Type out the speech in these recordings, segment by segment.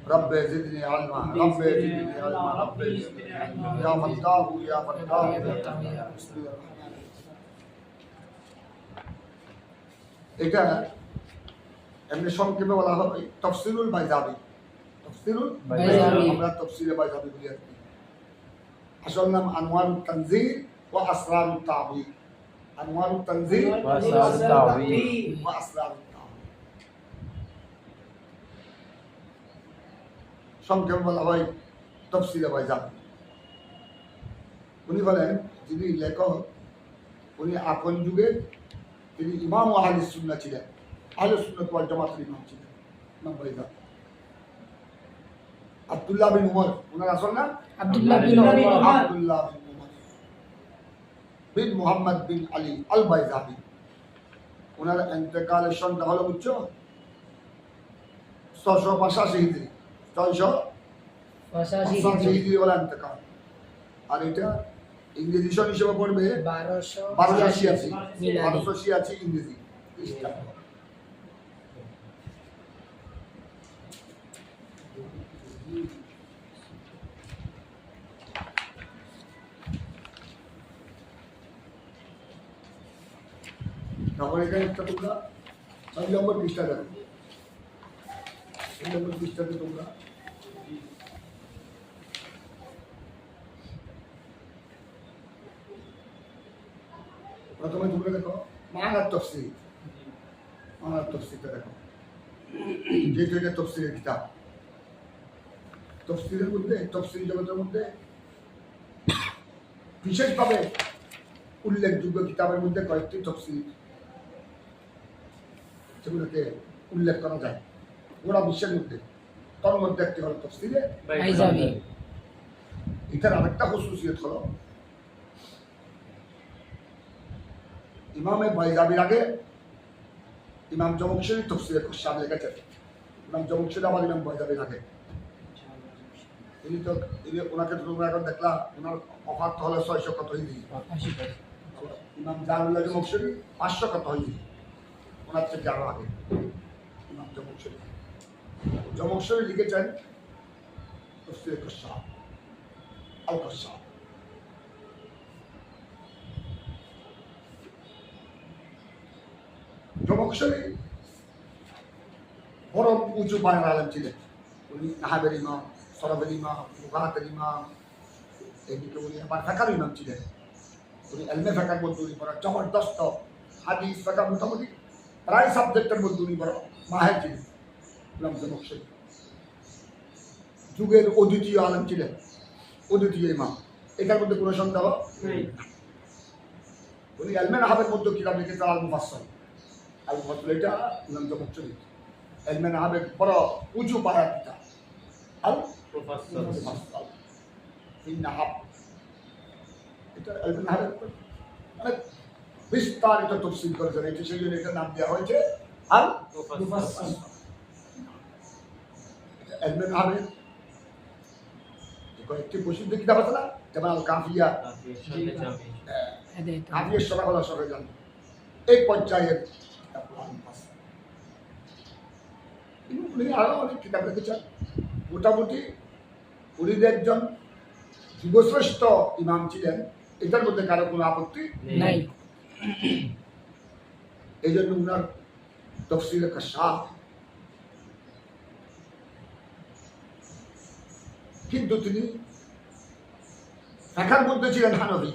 رب زدني علما رب زدني علما رب زدني علما يا فتاح يا فتاح يا مسلم এটা এমনি সংক্ষেপে বলা হয় তাফসীরুল বাইজাবি তাফসীরুল বাইজাবি আমরা তাফসীরে বাইজাবি বলি আর কি আসল নাম আনওয়ারুত তানজিল ওয়া আসরারুত তা'বীর আনওয়ারুত তানজিল ওয়া আসরারুত তা'বীর সংক্ষেপে বলা হয় তাফসীরে বাইজাবি উনি বলেন যিনি লেখক উনি আপন যুগে তিনি ইমাম আহলে সুন্নাহ ছিলেন আহলে সুন্নাহ ওয়াল জামাতের ইমাম ছিলেন ইমাম বাইজাবি আব্দুল্লাহ বিন উমর ওনার আসল নাম আব্দুল্লাহ বিন উমর বিন মুহাম্মদ বিন আলী আল বাইজাবি ওনার ইন্তেকালের সনটা হলো বুঝছো 685 হিজরি 685 হিজরি ওনার ইন্তেকাল আর এটা ইংরেজি সন হিসেবে পড়বে 1286 ইংরেজি তারপরে এখানে একটা তোমরা 6 নম্বর পৃষ্ঠা দেখো 6 নম্বর পৃষ্ঠাতে তোমরা প্রথমে তোমরা দেখো মানার তাফসীরটা দেখো যেটা এটা তাফসীরের কিতাব তাফসীরের মধ্যে তাফসীর জগতের মধ্যে বিশেষভাবে উল্লেখযোগ্য কিতাবের মধ্যে কয়েকটি তাফসীর সেগুলোকে উল্লেখ করা যায় গোটা বিশ্বের মধ্যে তার মধ্যে একটি হল তাফসীরে বাইজাবি এটার আরেকটা খাসিয়ত হলো ইমামে বাইজাবির আগে ইমাম জমখশরি তাফসীরে কশাব লিখেছেন ইমাম জমখশরি আবার ইমাম বাইজাবির আগে ওনাকে তোমরা এখন দেখলাম ওনার অফাত হলো 600 কত হিজরি ইমাম জালালুল্লাহ জমখশরি 500 কত হিজরি ওনার থেকে আরো আগে ইমাম জমখশরি লিখেছেন তাফসীরে কশাব আল কশাব জমখশরি বড় উঁচু পায়ের আলেম ছিলেন উনি নাহাবের ইমাম সরবের ইমাম লুগাতের ইমাম এদিকে উনি আবার ফিকহের ইমাম ছিলেন উনি ইলমে ফিকহের মধ্যে উনি বড় জবরদস্ত হাদিস ফিকহ মোটামুটি প্রায় সাবজেক্টের মধ্যে উনি বড় মাহির ছিলেন ইমাম জমখশরি যুগের অদ্বিতীয় আলেম ছিলেন অদ্বিতীয় ইমাম এটার মধ্যে কোনো সন্দেহ নেই উনি ইলমে নাহাবের মধ্যে কিতাব লিখেছেন আল মুফাসসাল এটা ইমাম জমখশরি ইলমে নাহাবের বড় উঁচু পায়ের কিতাব আল মুফাসসাল ফি নাহাব এটা ইলমে নাহাবের অনেক বিস্তারিত তাফসীর করেছেন এটা সেই জন্য এটার নাম দেওয়া হয়েছে আল মুফাসসাল ইলমে নাহাবের কয়েকটি প্রসিদ্ধ কিতাব আছে না যেমন আল কাফিয়া কাফিয়ার সরা হলো সবাই জানেন এই পর্যায়ের উনি আরো অনেক কিতাব লিখেছেন মোটামুটি উনি একজন যুগশ্রেষ্ঠ ইমাম ছিলেন এটার মধ্যে কারো কোনো আপত্তি নাই এই জন্য উনার তাফসীরে কাশাফ কিন্তু তিনি ফিকহের মধ্যে ছিলেন হানাফি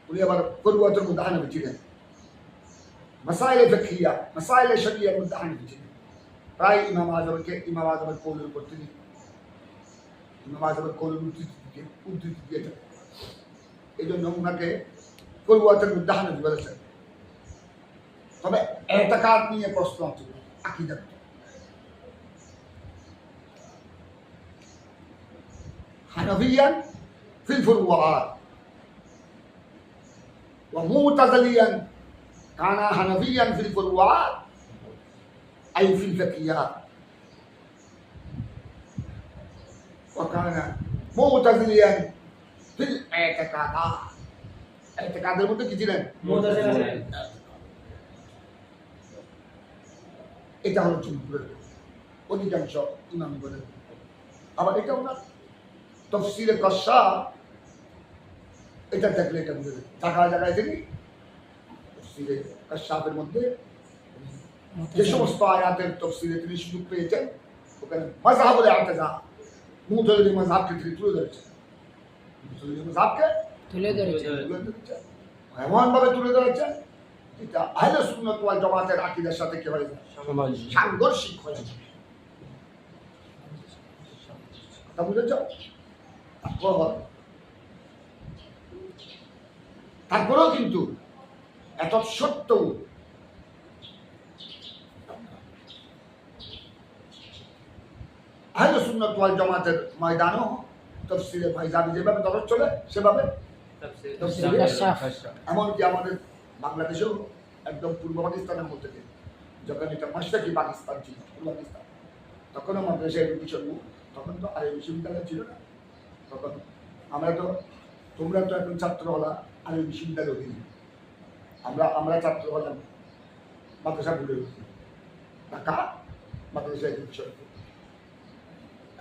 উনি আবার ফুরুয়াতের মধ্যে হানাফি ছিলেন মাসাইলে ফিকহিয়া মাসাইলে শরিয়ার মধ্যে হানাফি ছিলেন প্রায় ইমাম আজমের কৌলের উপর তিনি ইমাম আজমের কৌলের উদ্ধৃতি দিয়েছেন এই জন্য ওনাকে ফুরুয়াতের মধ্যে হানাফি বলেছেন তবে ইতিকাদ নিয়ে প্রশ্ন আছে আকীদা হানাফিয়ান ফিল ফুরুয়াত ওয়া মুতাযিলিয়ান কানা হানাফিয়ান ফিল ফুরুয়াত আই ফিল ফিকহিয়াত ওয়া কানা মুতাযিলিয়ান ফিল ইতিকাদাত ইতিকাদের মধ্যে কি ছিলেন মুতাযিলি এটা হলো জুমহুরের অধিকাংশ ইমাম বলেন আবার এটাও না, তফসিরে কসাফ এটা দেখলে এটা বুঝে যাবে। জায়গায় জায়গায় দেখি তফসিরে কসাফের মধ্যে যে সমস্ত আয়াতের তফসিরে তিনি সুযোগ পেয়েছেন, ওখানে মাযহাবুল ই'তিজাল মুতাযিলি মাযহাবকে তিনি তুলে ধরেছেন। মুতাযিলি মাযহাবকে তুলে ধরেছেন, এমন ভাবে তুলে ধরেছেন যেটা আহলে সুন্নাত ওয়াল জামাতের আকীদার সাথে কি হয়ে যায়, সাংঘর্ষিক হয়ে যায়। কথা বুঝেছ? তারপরেও কিন্তু এত সত্ত্বেও আহলে সুন্নাত ওয়াল জামাতের ময়দানও তাফসীরে ফায়জাবি যেভাবে দরজ চলে সেভাবে তাফসীরে কাশফ। এমনকি আমাদের বাংলাদেশেও একদম পূর্ব পাকিস্তানের মধ্যে থেকে, যখন এটা মাশরাকি পাকিস্তান ছিল, পূর্ব পাকিস্তান, তখন আমাদের দেশে এডুকেশন, তখন তো আর বিশ্ববিদ্যালয় ছিল না। তখন তোমরা তো এখন ছাত্র হলা আর বিশ্ববিদ্যালয় অধীনে, আমরা ছাত্র হলাম মাদ্রাসা বোর্ডের অধীনে, ঢাকা মাদ্রাসা এডুকেশন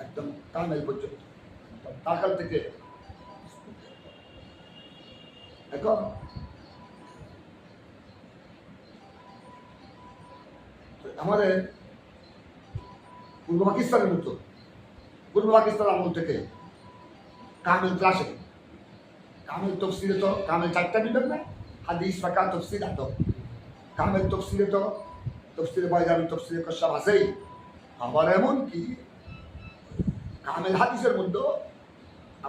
একদম কামেল পর্যন্ত, ঢাকা থেকে। এখন আমাদের পূর্ব পাকিস্তানের মতো, পূর্ব পাকিস্তান আমল থেকে কামেল ক্লাসে, কামেল তফসিরে তো কামেল 4টা বিভাগ না, হাদিস, ফাকাহ, তফসির, আদব। কামেল তফসিরে তো তফসিরে ফায়জাবি, তফসিরে কাশফ আছেই। আবার এমন কি কামেল হাদিসের মধ্যে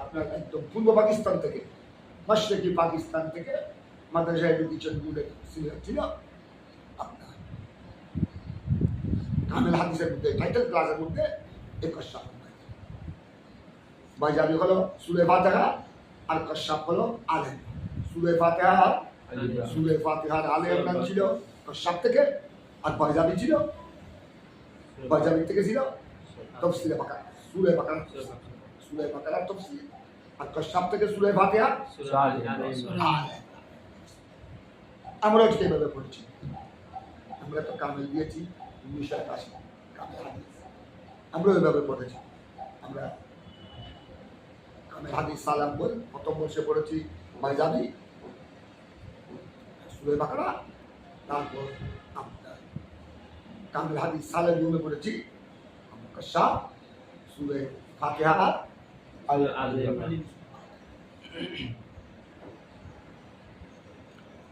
আপনার একদম পূর্ব পাকিস্তান থেকে, মাশরাকি পাকিস্তান থেকে মাদ্রাসা এডুকেশন বোর্ডের ছিল আপনার কামেল হাদিসের মধ্যে, টাইটেল ক্লাসের মধ্যে কাশফ। ফায়জাবি হলো সূরা ফাতিহা আর কাশফ হলো আলে ইমরান। সূরা ফাতিহার আলে ইমরান ছিল কাশফ থেকে, আর ফায়জাবি ছিল, ফায়জাবি থেকে ছিল তাফসীরে বাকারা, সূরা বাকারা তাফসীর, আর কাশফ থেকে সূরা ফাতিহা, আমরা কিভাবে পড়ছি? আমরা তো কামেল দিয়েছি 1981 কামেল হাদিস, আমরা ওইভাবে পড়েছি। আমরা কামেল হাদিস সালাম বল প্রথম বর্ষে পড়েছি ফায়জাবি, সূরা বাকারা, তারপর আপনার কামেল হাদিস সালাম রুমে পড়েছি কাশফ, সূরা ফাতিহা,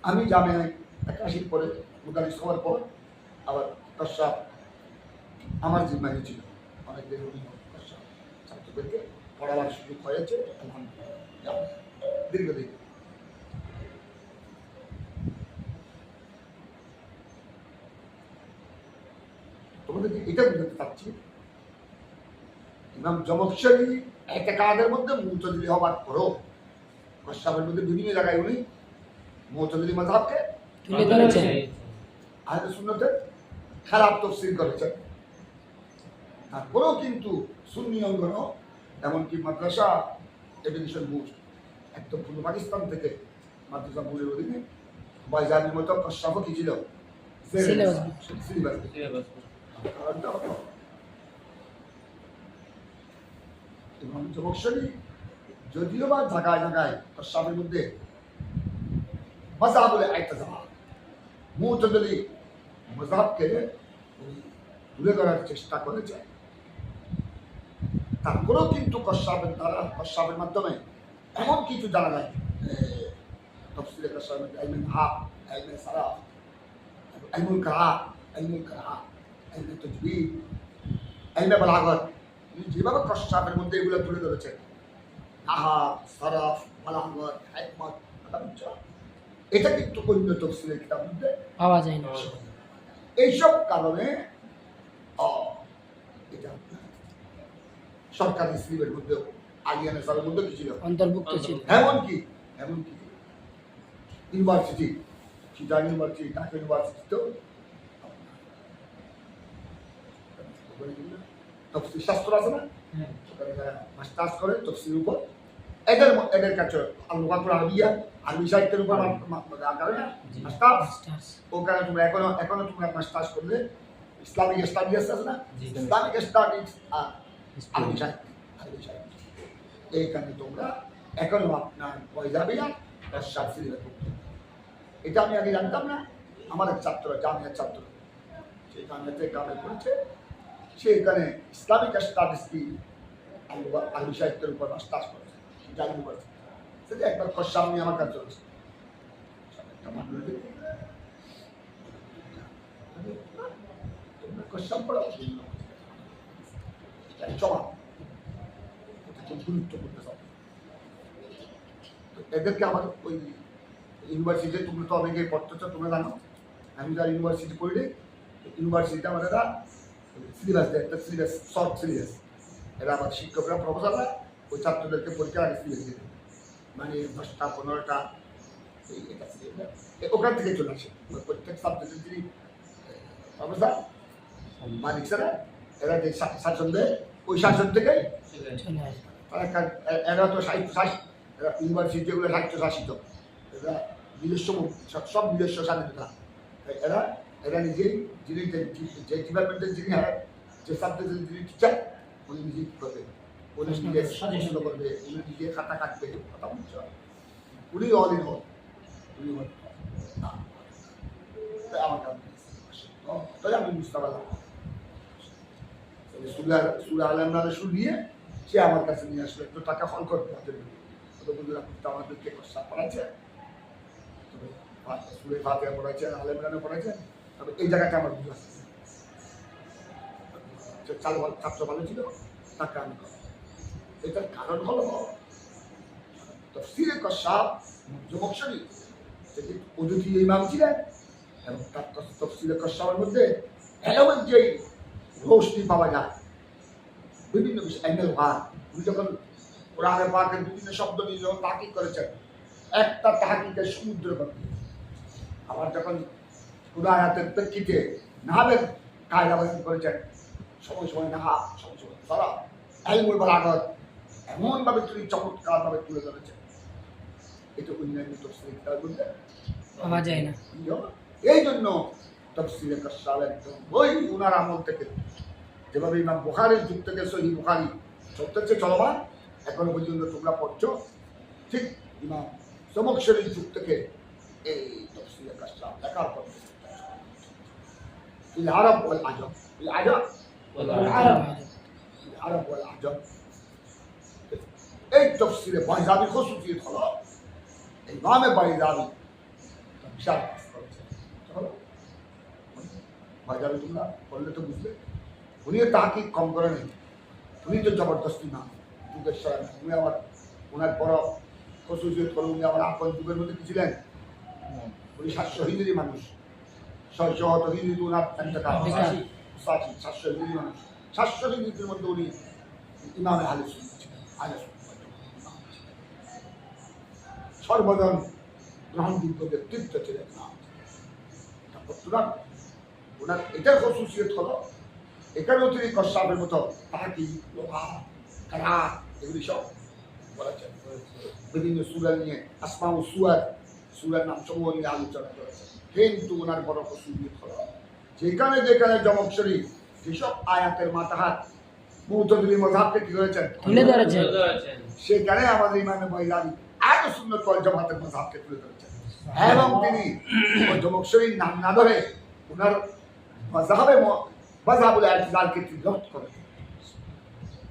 আমি জামিয়ায় 81 পরে মুদারিস হওয়ার পর আবার কাশফ আমার জিম্মায় ছিল। অনেকদিন কাশফ ছাত্রদেরকে পড়াবার সুযোগ হয়েছে, আলহামদুলিল্লাহ, দীর্ঘদিন। তোমাদেরকে এটা বুঝতে চাচ্ছি, ইমাম জমখশরী ইতিকাদের মধ্যে মুতাজিলি হওয়ার পরও কাশফের মধ্যে বিভিন্ন জায়গায় উনি মুতাজিলি মাযহাবকে তুলে ধরেছেন, আহলে সুন্নাতের খারাপ তাফসীর করেছেন। তারপরেও কিন্তু সুন্নি অঙ্গন, এমনকি মাদ্রাসা এডুকেশন বোর্ড একদম পূর্ব পাকিস্তান থেকে মাদ্রাসা বোর্ডের অধীনে ফায়জাবির মতো কাশফও কি ছিল, সিলেবাস। ইমাম জমখশরী যদিও বা জায়গায় জায়গায় কাশফের মধ্যে মাযহাবুল ই'তিজাল মুতাযিলি মাযহাবকে তুলে ধরার চেষ্টা করেছে, তারপরেও কিন্তু কাশফের দ্বারা, কাশফের মাধ্যমে এমন কিছু জানা যায়, তাফসীরে কাশফের ইলমে নাহব, ইলমে সারাফ, ইলমুল কিরাআত, ইলমে তাজবীদ, ইলমে বালাগত, যেভাবে কাশফের মধ্যে এগুলো তুলে ধরেছেন, নাহব, সারাফ, বালাগত, হিকমত, এটা কিন্তু অন্য তাফসীরের কিতাবের মধ্যে পাওয়া যায় না। এইসব কারণে এটা সরকারি স্লিপের মধ্যে, আলিয়া নেসাবের মধ্যে কি ছিল, অন্তর্ভুক্ত ছিল। এমনকি ইউনিভার্সিটি, চিটাং ইউনিভার্সিটি, ঢাকা ইউনিভার্সিটিতেও তফসির শাস্ত্র আছে না, ওখানে যারা মাস্টার্স করে তফসির উপর, এদের কাছে আল-লুগাতুল আরবিয়া, আরবি সাহিত্যের উপর মাস্টার্স, ওখানে তোমরা এখনো তোমরা মাস্টার্স করলে ইসলামিক স্টাডিজ আছে না, ইসলামিক স্টাডিজ আর আরবি সাহিত্য, এইখানে তোমরা এখনো আপনার পয়জাবিয়া কশ্যাপ সিলেবাস করতে। এটা আমি আগে জানতাম না। আমার এক ছাত্র, জামিয়ার ছাত্র, সেই জামিয়াতে গ্রামে পড়েছে, সে এখানে ইসলামিক স্টাডিজ কি আরবি সাহিত্যের উপর মাস্টার্স করেছে, জানি করেছে। সেটা একবার কশ্যাপ নিয়ে আমার কাছে চলেছে। তোমরা কশ্যাপ পড়াও জবাব খুব গুরুত্বপূর্ণ সব। এদেরকে আমার ওই ইউনিভার্সিটিতে তুমি তো অনেকে পড়তেছ, তোমরা জানো। আমি যার ইউনিভার্সিটি পড়লে ইউনিভার্সিটিতে আমাদের সিলেবাস দেয়, একটা সিলেবাস, শর্ট সিলেবাস। এরা আমার শিক্ষকরা, প্রফেসররা ওই ছাত্রদেরকে পরীক্ষা আগে সিলেবাস দিয়ে, মানে 10টা 15টা ওখান থেকে চলে আসে। প্রত্যেক সাবজেক্টের যিনি প্রফেসর মালিক স্যারা, এরা যে শাসন দেয় ওই শাসন থেকেই এরা তো ইউনিভার্সিটি যেগুলো সাহিত্য শাসিত, এরা নিজস্ব সব নিজস্ব স্বাধীনতা। এরা এরা নিজেই, যিনি যে ডিপার্টমেন্টের যিনি যে সাবজেক্টের যিনি টিচার, উনি নিজেই করবে, উনি নিজে সাজেশন করবে, উনি নিজে খাতা কাটবে, কথা বলছে উনি অল ইন অল। উনি আমার তাই আমি বুঝতে পারলাম। সুরা আল ইমরানের শুরু দিয়ে সে আমার কাছে নিয়ে আসলো, একটু টাকা ফল করতে আমাদেরকে কষ্ট পড়াচ্ছে, সুরে ফাতিহা পড়াচ্ছে, আল ইমরানে পড়াচ্ছে। তবে এই জায়গাটা আমার বুঝে আসছে, ছাত্র ভালো ছিল, তাকে আমি করি। এটার কারণ হলো তফসিরে কশ্যাপ যুবক শরীফ যেটি অতিথি ইমাম ছিলেন, এবং তার তফসিরে কশ্যাপের মধ্যে এমন যেই রোশনি পাওয়া যায় বিভিন্ন বিষয়। উনি যখন কোরআনে পাকের বিভিন্ন শব্দ নিয়ে যখন তাহকিক করেছেন, একটা তাহকিকের সমুদ্র করে। আবার যখন কোরআন আয়াতের প্রেক্ষিতে নাহাবের কায়দা বয়ান করেছেন, সময় সময় নাহা, সময় সময় তারা ইলমুল বালাগত এমনভাবে তিনি চমৎকারভাবে তুলে ধরেছেন, এটা অন্যান্য তফসিরের কিতাবের মধ্যে পাওয়া যায় না। এই জন্য তফসিরে কশ্যাপ একদম ওই উনার আমল থেকে, যেভাবে ইমাম বুখারীর যুগ থেকে সহিহ বুখারী চলতেছে চলমান এখনো পর্যন্ত তোমরা পড়ছো, ঠিক ইমাম জমখশরীর যুগ থেকে এই তফসিরে কশ্যাপ লেখার পর ফিল আরব ওয়াল আজম, ফিল আরব ওয়াল আজম এই তফসিরে বাইজাবি খুসুসিয়ত হলো ইমামে বাইজাবি বিশাল কাজ করেছে। বাইজাবি তোমরা পড়লে তো বুঝবে, উনিও তাহকিক কম করে নেই, উনি তো জবরদস্তি না, যুগের সরাই না। উনি আবার ওনার বড় খুসুসিয়ত হলো, উনি আবার আপন যুগের মধ্যে কি ছিলেন, উনি 700 হিজরি মানুষ, 600 হিজরি ওনার 700 হিজরি মানুষ, 700 হিজরির মধ্যে উনি ইমামে আহলে সুন্নাহ ছিলেন, আহলে সুন্নাহ সর্বজন গ্রহণযোগ্য ব্যক্তিত্ব ছিলেন না। ওনার এটার খুসুসিয়ত হলো এখানেও তিনি কশ্যাপের মতো তাহকিক, লোহা, কারাত এগুলি সব বলেছেন। বিভিন্ন সূরা নিয়ে আসমা ও সূরার নাম সমূহ নিয়ে আলোচনা করেছেন। কিন্তু ওনার বড় খুসুসিয়ত হলো যেখানে যেখানে জমক শরীফ যেসব আয়াতের মাতাহাত মুতাজিলি মাযহাবকে কি করেছেন, তুলে ধরেছেন, সেখানে আমাদের ইমামে বাইজাবি আহলে সুন্নাত ওয়াল জামাতের মাযহাবকে তুলে ধরেছেন। এবং তিনি জমক শরীফ নাম না ধরে ওনার মাযহাবুল ইতিজালকে তিনি রদ করেছেন।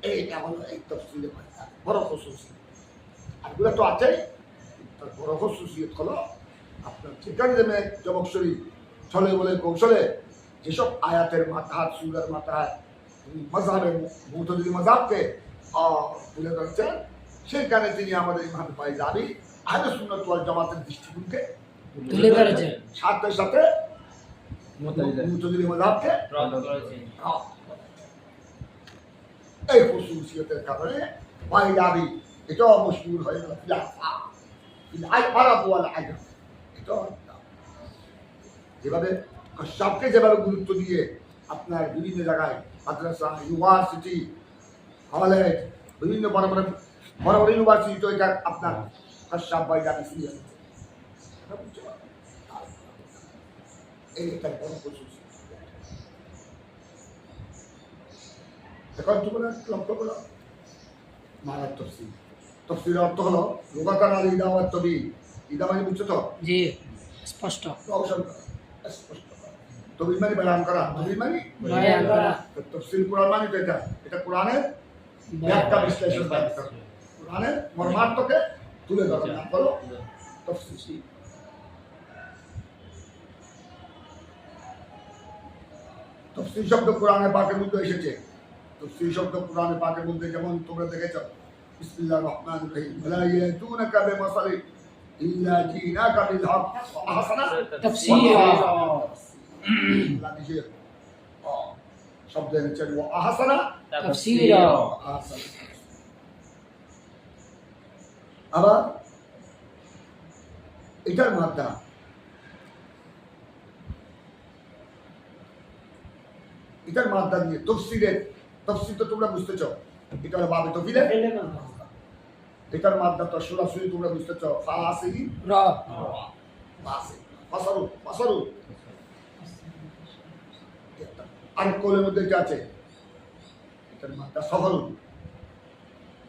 এইটা হলো এই তফসিরে বাইজাবি বড় খুসুসিয়ত। আরগুলো তো আছেই, তার বড় খুসুসিয়ত হলো আপনার যেখানে যেখানে জমক শরীফ ছলে বলে কৌশলে যেসব আয়াতের মাতাহাত, সূরার মাতাহাত মাযহাবের মুতাজিলি মাযহাবকে তুলে ধরেছেন, সেখানে তিনি আমাদের ইমাম বাইজাবি আহলে সুন্নাত ওয়াল জামাতের দৃষ্টিকোণকে তুলে ধরেছেন, সাথে সাথে মুতাজিলি মাযহাবকে রদ করেছেন। এই খুসুসিয়তের কারণে বাইজাবি এটাও মশহুর হয়ে গেল, ফিল আরব ওয়াল আজম। এটা যেভাবে কশ্যাপকে যেভাবে গুরুত্ব দিয়ে আপনার বিভিন্ন জায়গায় মাদ্রাসা, ইউনিভার্সিটি, কলেজ, বিভিন্ন বড় বড় ইউনিভার্সিটি তো এটা আপনার কশ্যাপ বাইজাবি শুরু হয়েছে। এইটাই বড় খুসুসিয়ত। এখন তোমরা লক্ষ্য করো মানার তফসিল। তফসিলের অর্থ হলো লুগাতান আল ইদা ওয়াত তাবিন। ইদা মানে বুঝছো তো? জি স্পষ্ট অবসর করা, স্পষ্ট করা। তাবিন মানে বয়ান করা, তাবিন মানে বয়ান করা। তো তফসিল কোরআন মানে তো এটা কোরআনের ব্যাখ্যা বিশ্লেষণ ব্যাখ্যা। কোরআনের মর্মার্থকে তুলে ধরার নাম হলো তফসিল। তফসিল শব্দ কোরআনে পাকের মধ্যে এসেছে। তফসিল শব্দ কোরআনে পাকের মধ্যে যেমন তোমরা দেখেছ বিসমিল্লাহির রহমানির রহিম ওয়ালা ইয়াতুনাকা বিমাসালিন ইল্লা জিনাকা বিল হক ওয়া আহসানা তাফসীরা। আল্লাহ নিজে শব্দ এনেছেন ওয়া আহসানা তাফসীরা। আহসানা। আবার এটার মাত্রা দিয়ে তফসিল তো তোমরা বুঝতেছ, এটা হলো বাবে তফিলে। এটার মাত্রা তো সরাসরি তোমরা বুঝতেছ ফাসি র ফাসি ফাসারু। আর কোলের মধ্যে কি আছে? এটার মাত্রা সফল।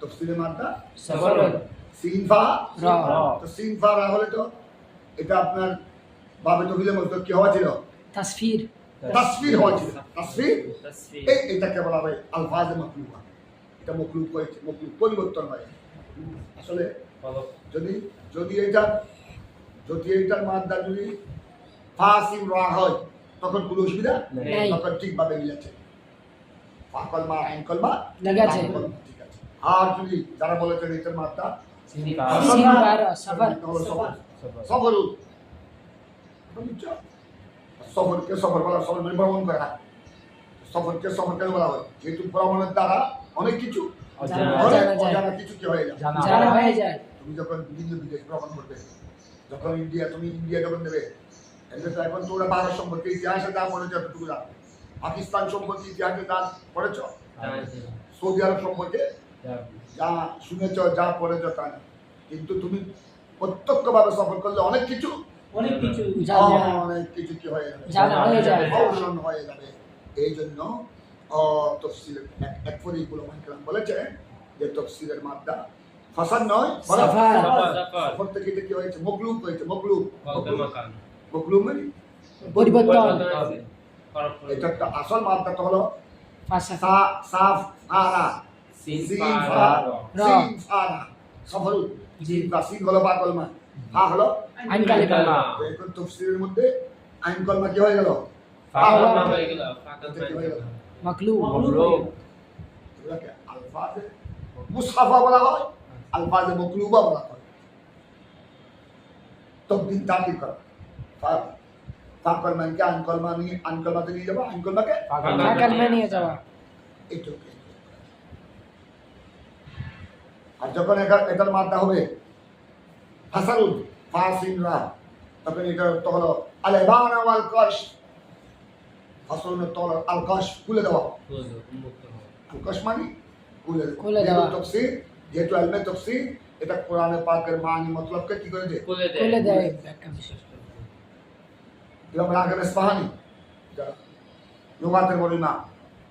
তফসিলের মাত্রা সফল। সিন ফা র। তো সিন ফা রা হলে তো এটা আপনার বাবে তফিলের মধ্যে কি হওয়া ছিল? তাসফির। তাসফির হওয়া ছিল। তাসফির এটাকে বলা হয় আলফাজে মাকলুবা। এটা মকলুব হয়েছে, মকলুব পরিবর্তন হয়। আসলে যদি এইটার মাদ্দা যদি ফাসিম রা হয় তখন কোনো অসুবিধা নেই। তখন ঠিকভাবে মিলেছে। ফাকলমা আইন কলমা ঠিক আছে। ঠিক আছে। আর যদি যারা বলেছেন এটার মাদ্দা সিন বার সফর। সফরুল সফরকে সফর বলা, সফর মানে ভ্রমণ করা। সফরকে সফর কেন বলা হয়? যেহেতু ভ্রমণের দ্বারা অনেক কিছু অজানা কিছু কি হয়ে যায়, জানা হয়ে যায়। তুমি যখন বিভিন্ন বিদেশ ভ্রমণ করবে, যখন তুমি ইন্ডিয়া যখন দেবে, এখন তোমরা ভারত সম্পর্কে ইতিহাসে যা পড়েছ এতটুকু জানো, পাকিস্তান সম্পর্কে ইতিহাসে যা পড়েছ, সৌদি আরব সম্পর্কে যা শুনেছ যা পড়েছ তা না। কিন্তু তুমি প্রত্যক্ষভাবে সফর করলে অনেক কিছু কি হয়ে যাবে, জানা হয়ে যায়। কৌশল হয়ে যাবে। এই জন্য তফসিলের এক পরিগুলো বলেছে যে তফসিলের মাত্রা ফাসাদ নয়, সফর থেকে এটা কি হয়েছে? মকলুব হয়েছে। মকলুব মানে পরিবর্তন। এটা একটা আসল মাত্রাটা হলো ফাসা সাফ আরা সিন ফারা সফর। সিন হলো বা কলমা, ফা হলো আইন কালিমা। এখন তফসিলের মধ্যে আইন কলমা কি হয়ে গেল? মাকলুব। এগুলোকে আলফাজে মুসহাফা বলা হয়, আলফাজে মকলুবা বলা হয়। তবদিল তাকিদ করা। ফা কলমাকে আইন কলমাতে নিয়ে যাবো, আইন কলমাকে কালিমা নিয়ে যাওয়া। এইটুকু। আর যখন এটার মাত্রা হবে হাসারুল ফাসিনরা, তখন এটা অর্থ হলো আল-ইবানা ওয়াল কাশ। ফাসলুনের তল আল কাশ খুলে দেওয়া। আল কাশ মানে খুলে দেওয়া। তফসির যেহেতু ইলমে তফসির, এটা কোরআনে পাকের মানি মতলবকে কি করে দেয়? খুলে দেয়। ব্যাখ্যা বিশেষ করে ইমাম রাগিব ইসফাহানি, লুগাতের বড় ইমাম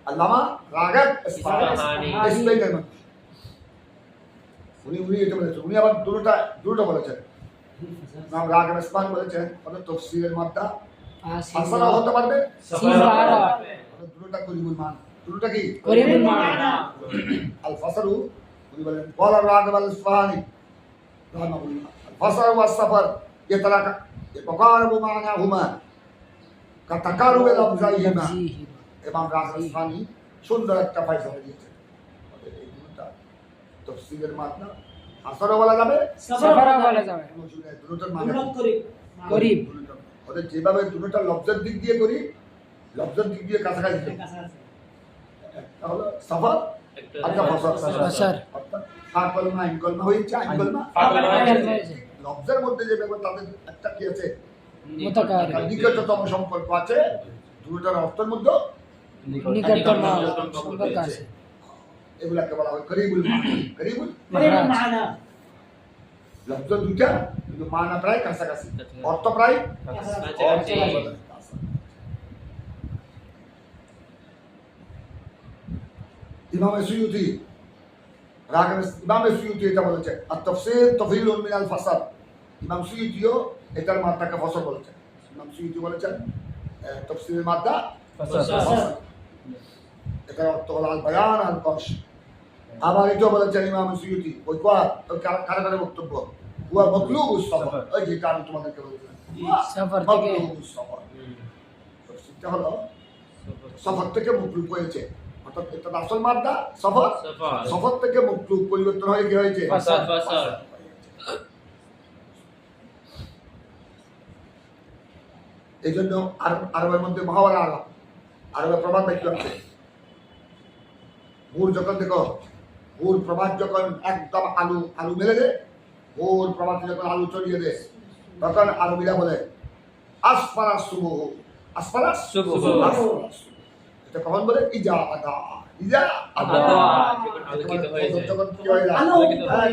আল্লামা রাগিব ইসফাহানি, স্পেনের মানুষ। উনি এটা বলেছেন। উনি আবার দুটো বলেছেন। ইমাম রাগিব ইসফাহানি বলেছেন তফসিরের মাত্রা ফাসলা হতে পারবে, দুটোটা করিবুল মান। দুটোটা কি করিবুল মান। আল ফাসলু উনি বলেন ক্বালা রাগিব আল ইসফাহানি রাহমাহুল্লাহ আল ফাসল ওয়াস সাফর ইয়াতারাকা ইয়াতাকারাবু মা'নাহুমা কাতাকারুবি লাফজাইহিমা। ইমাম রাগিব ইসফাহানি সুন্দর একটা ফয়সালা দিয়েছেন। এই দুটোটা তফসিরের মাত্রা ফাসলও বলা যাবে, সাফারও বলা যাবে। দুটোটার মানে করিব। ওদের যেভাবে দুটোটা লফজের দিক দিয়ে করি, লফজের দিক দিয়ে কাছাকাছি, একটা হলো সাফার, একটা ফাসার। অর্থাৎ ফা কলমা আইন কলমা হয়েছে, আইন কলমা লফজের মধ্যে যে ব্যাপার, তাদের একটা কি আছে? নিকটতম সম্পর্ক আছে। দুটোটার অর্থের মধ্যে নিকটতম সম্পর্ক আছে। এগুলাকে বলা হয় করিবুল মানা। লফজ দুটা কিন্তু মানা প্রায় কাছাকাছি, অর্থ প্রায় কাছাকাছি। ইমাম সুয়ুতি ইমাম সুয়ুতি এটা বলেছেন আর তাফসীর তাফসীরুন মিনাল ফাসাদ ইমাম সুয়ুতিও এটার মাত্রাকে ফসল বলেছেন ইমাম সুয়ুতি বলেছেন তাফসীরের মাত্রা ফসল এটার অর্থ হলো আল বায়ান আল কশ আবার এটাও বলেছেন ইমাম সুয়ুতি ওই কারাগারের বক্তব্য হুয়া মতলুবুস সফর ওই যেটা আমি তোমাদেরকে বলেছিলাম সফর থেকে মতলুবুস সফর তাফসীরটা হলো সফর থেকে মতলুব হয়েছে অর্থাৎ এটা আসল মাত্রা সফর সফর থেকে মতলুব পরিবর্তন হয়ে কি হয়েছে ফাসাদ। এই জন্য আরবের মধ্যে মহাবারা আরবের প্রবাদ বাক্য আছে ভোর যখন দেখো ভোর প্রভাত যখন একদম আলু মেলে দেয় ভোর প্রভাতে যখন আলু চড়িয়ে দেয় তখন আরবিরা বলে আসফারাস সুবহ আসফারাস সুবহ। এটা কখন বলে ইজা আদা আদা, যখন আলোকিত হয়ে যায়। যখন কি হয়ে যায় আলোকিত হয়ে যায়।